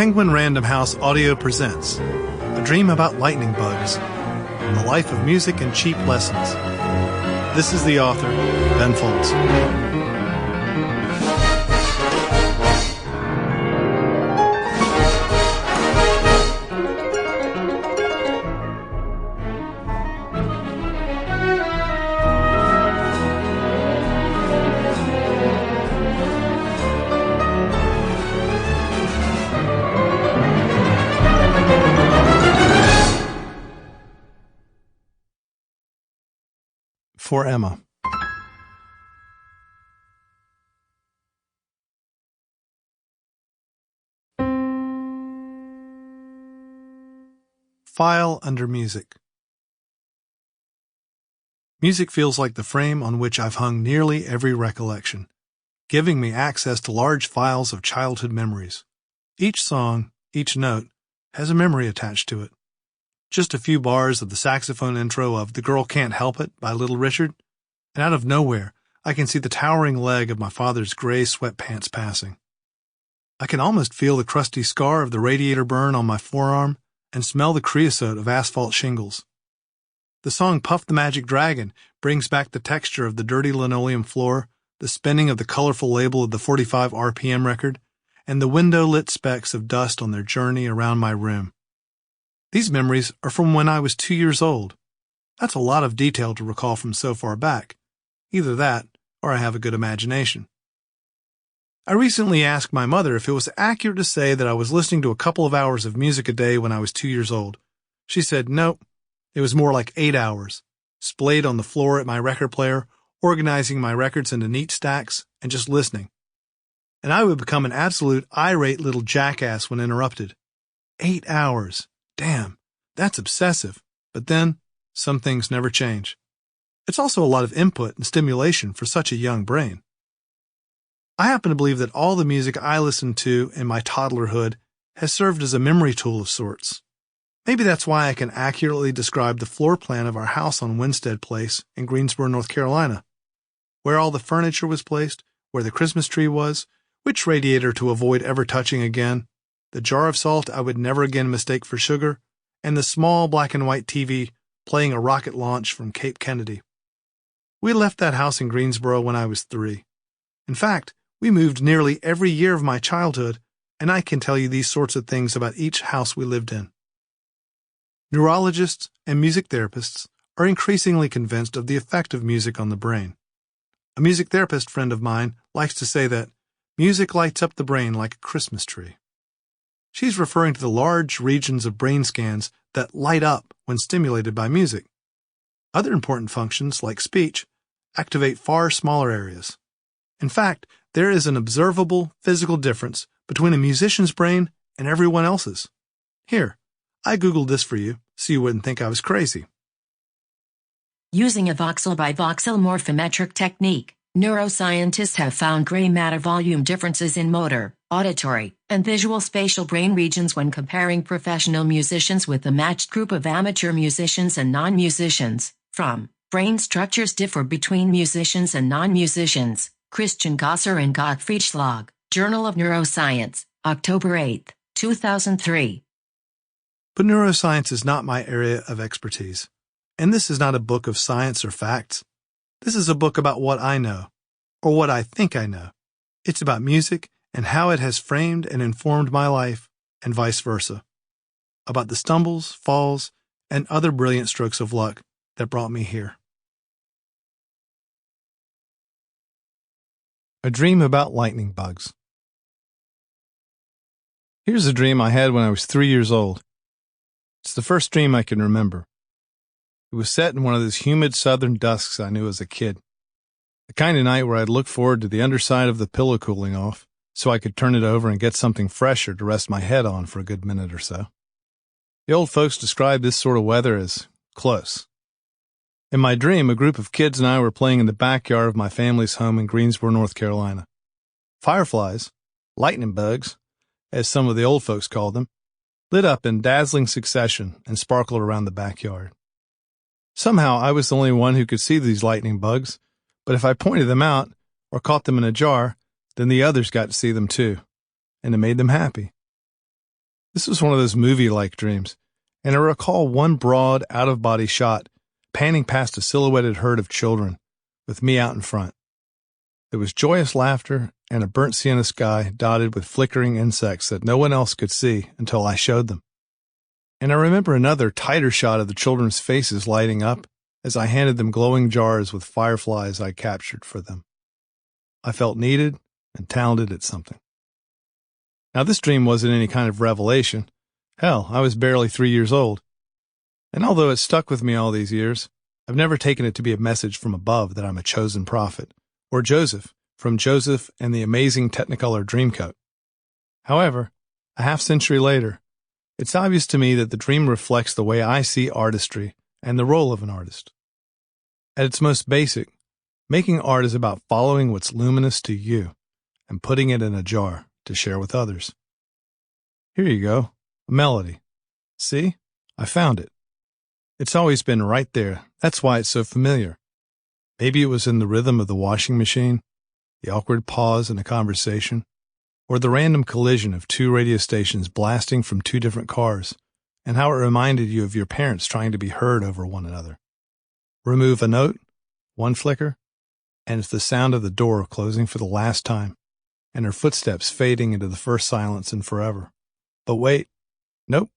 Penguin Random House Audio presents A Dream About Lightning Bugs, The Life of Music and Cheap Lessons. This is the author, Ben Folds. For Emma. File under music. Music feels like the frame on which I've hung nearly every recollection, giving me access to large files of childhood memories. Each song, each note, has a memory attached to it. Just a few bars of the saxophone intro of The Girl Can't Help It by Little Richard, and out of nowhere, I can see the towering leg of my father's gray sweatpants passing. I can almost feel the crusty scar of the radiator burn on my forearm and smell the creosote of asphalt shingles. The song Puff the Magic Dragon brings back the texture of the dirty linoleum floor, the spinning of the colorful label of the 45 RPM record, and the window-lit specks of dust on their journey around my room. These memories are from when I was 2 years old. That's a lot of detail to recall from so far back. Either that, or I have a good imagination. I recently asked my mother if it was accurate to say that I was listening to a couple of hours of music a day when I was 2 years old. She said, nope, it was more like 8 hours, splayed on the floor at my record player, organizing my records into neat stacks, and just listening. And I would become an absolute irate little jackass when interrupted. 8 hours. Damn, that's obsessive. But then, some things never change. It's also a lot of input and stimulation for such a young brain. I happen to believe that all the music I listened to in my toddlerhood has served as a memory tool of sorts. Maybe that's why I can accurately describe the floor plan of our house on Winstead Place in Greensboro, North Carolina. Where all the furniture was placed, where the Christmas tree was, which radiator to avoid ever touching again, the jar of salt I would never again mistake for sugar, and the small black and white TV playing a rocket launch from Cape Kennedy. We left that house in Greensboro when I was 3. In fact, we moved nearly every year of my childhood, and I can tell you these sorts of things about each house we lived in. Neurologists and music therapists are increasingly convinced of the effect of music on the brain. A music therapist friend of mine likes to say that music lights up the brain like a Christmas tree. She's referring to the large regions of brain scans that light up when stimulated by music. Other important functions, like speech, activate far smaller areas. In fact, there is an observable physical difference between a musician's brain and everyone else's. Here, I Googled this for you, so you wouldn't think I was crazy. Using a voxel-by-voxel morphometric technique, neuroscientists have found gray matter volume differences in motor, auditory, and visual spatial brain regions when comparing professional musicians with a matched group of amateur musicians and non-musicians. From Brain Structures Differ Between Musicians and Non-Musicians, Christian Gosser and Gottfried Schlag, Journal of Neuroscience, October 8, 2003. But neuroscience is not my area of expertise, and this is not a book of science or facts. This is a book about what I know, or what I think I know. It's about music and how it has framed and informed my life, and vice versa. About the stumbles, falls, and other brilliant strokes of luck that brought me here. A Dream About Lightning Bugs. Here's a dream I had when I was 3 years old. It's the first dream I can remember. It was set in one of those humid southern dusks I knew as a kid. The kind of night where I'd look forward to the underside of the pillow cooling off, so I could turn it over and get something fresher to rest my head on for a good minute or so. The old folks described this sort of weather as close. In my dream, a group of kids and I were playing in the backyard of my family's home in Greensboro, North Carolina. Fireflies, lightning bugs, as some of the old folks called them, lit up in dazzling succession and sparkled around the backyard. Somehow I was the only one who could see these lightning bugs, but if I pointed them out or caught them in a jar, then the others got to see them too, and it made them happy. This was one of those movie-like dreams, and I recall one broad, out-of-body shot panning past a silhouetted herd of children, with me out in front. There was joyous laughter and a burnt sienna sky dotted with flickering insects that no one else could see until I showed them. And I remember another, tighter shot of the children's faces lighting up as I handed them glowing jars with fireflies I captured for them. I felt needed and talented at something. Now, this dream wasn't any kind of revelation. Hell, I was barely 3 years old. And although it stuck with me all these years, I've never taken it to be a message from above that I'm a chosen prophet, or Joseph, from Joseph and the Amazing Technicolor Dreamcoat. However, a half-century later, it's obvious to me that the dream reflects the way I see artistry and the role of an artist. At its most basic, making art is about following what's luminous to you and putting it in a jar to share with others. Here you go, a melody. See? I found it. It's always been right there. That's why it's so familiar. Maybe it was in the rhythm of the washing machine, the awkward pause in a conversation, or the random collision of two radio stations blasting from two different cars, and how it reminded you of your parents trying to be heard over one another. Remove a note, one flicker, and it's the sound of the door closing for the last time, and her footsteps fading into the first silence and forever. But wait, nope.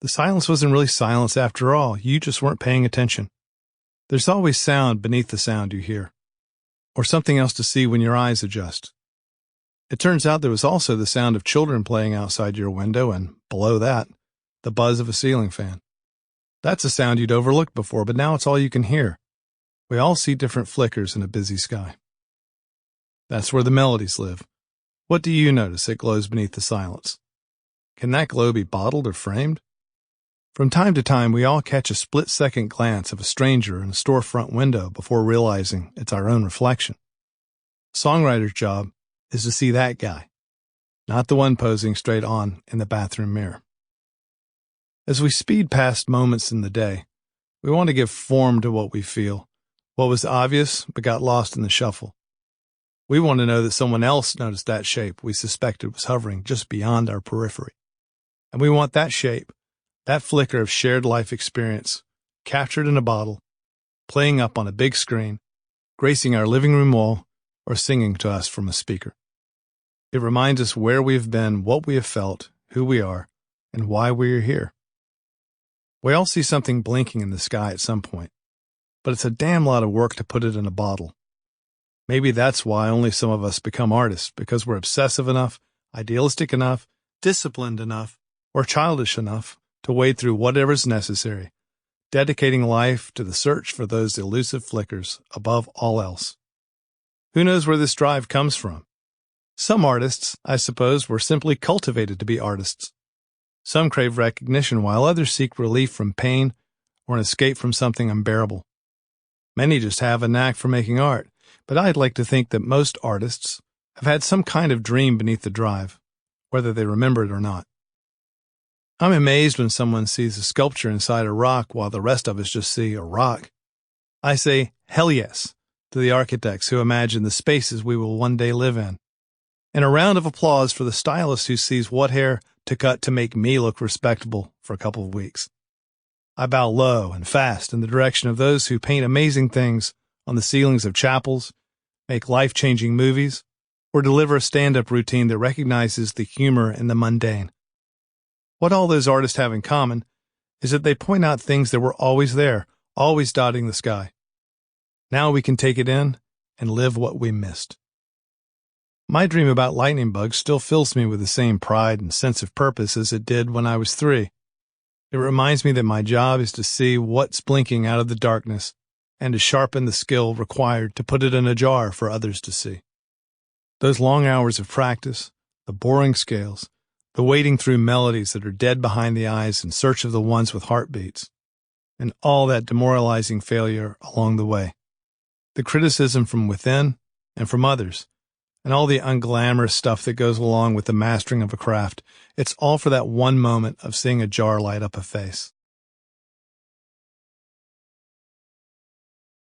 The silence wasn't really silence after all. You just weren't paying attention. There's always sound beneath the sound you hear, or something else to see when your eyes adjust. It turns out there was also the sound of children playing outside your window, and below that, the buzz of a ceiling fan. That's a sound you'd overlooked before, but now it's all you can hear. We all see different flickers in a busy sky. That's where the melodies live. What do you notice that glows beneath the silence? Can that glow be bottled or framed? From time to time, we all catch a split-second glance of a stranger in a storefront window before realizing it's our own reflection. A songwriter's job is to see that guy, not the one posing straight on in the bathroom mirror. As we speed past moments in the day, we want to give form to what we feel, what was obvious but got lost in the shuffle. We want to know that someone else noticed that shape we suspected was hovering just beyond our periphery. And we want that shape, that flicker of shared life experience, captured in a bottle, playing up on a big screen, gracing our living room wall, or singing to us from a speaker. It reminds us where we have been, what we have felt, who we are, and why we are here. We all see something blinking in the sky at some point, but it's a damn lot of work to put it in a bottle. Maybe that's why only some of us become artists, because we're obsessive enough, idealistic enough, disciplined enough, or childish enough to wade through whatever's necessary, dedicating life to the search for those elusive flickers above all else. Who knows where this drive comes from? Some artists, I suppose, were simply cultivated to be artists. Some crave recognition, while others seek relief from pain or an escape from something unbearable. Many just have a knack for making art, but I'd like to think that most artists have had some kind of dream beneath the drive, whether they remember it or not. I'm amazed when someone sees a sculpture inside a rock while the rest of us just see a rock. I say, hell yes, to the architects who imagine the spaces we will one day live in. And a round of applause for the stylist who sees what hair to cut to make me look respectable for a couple of weeks. I bow low and fast in the direction of those who paint amazing things on the ceilings of chapels, make life-changing movies, or deliver a stand-up routine that recognizes the humor in the mundane. What all those artists have in common is that they point out things that were always there, always dotting the sky. Now we can take it in and live what we missed. My dream about lightning bugs still fills me with the same pride and sense of purpose as it did when I was 3. It reminds me that my job is to see what's blinking out of the darkness and to sharpen the skill required to put it in a jar for others to see. Those long hours of practice, the boring scales, the wading through melodies that are dead behind the eyes in search of the ones with heartbeats, and all that demoralizing failure along the way. The criticism from within and from others, and all the unglamorous stuff that goes along with the mastering of a craft, it's all for that one moment of seeing a jar light up a face.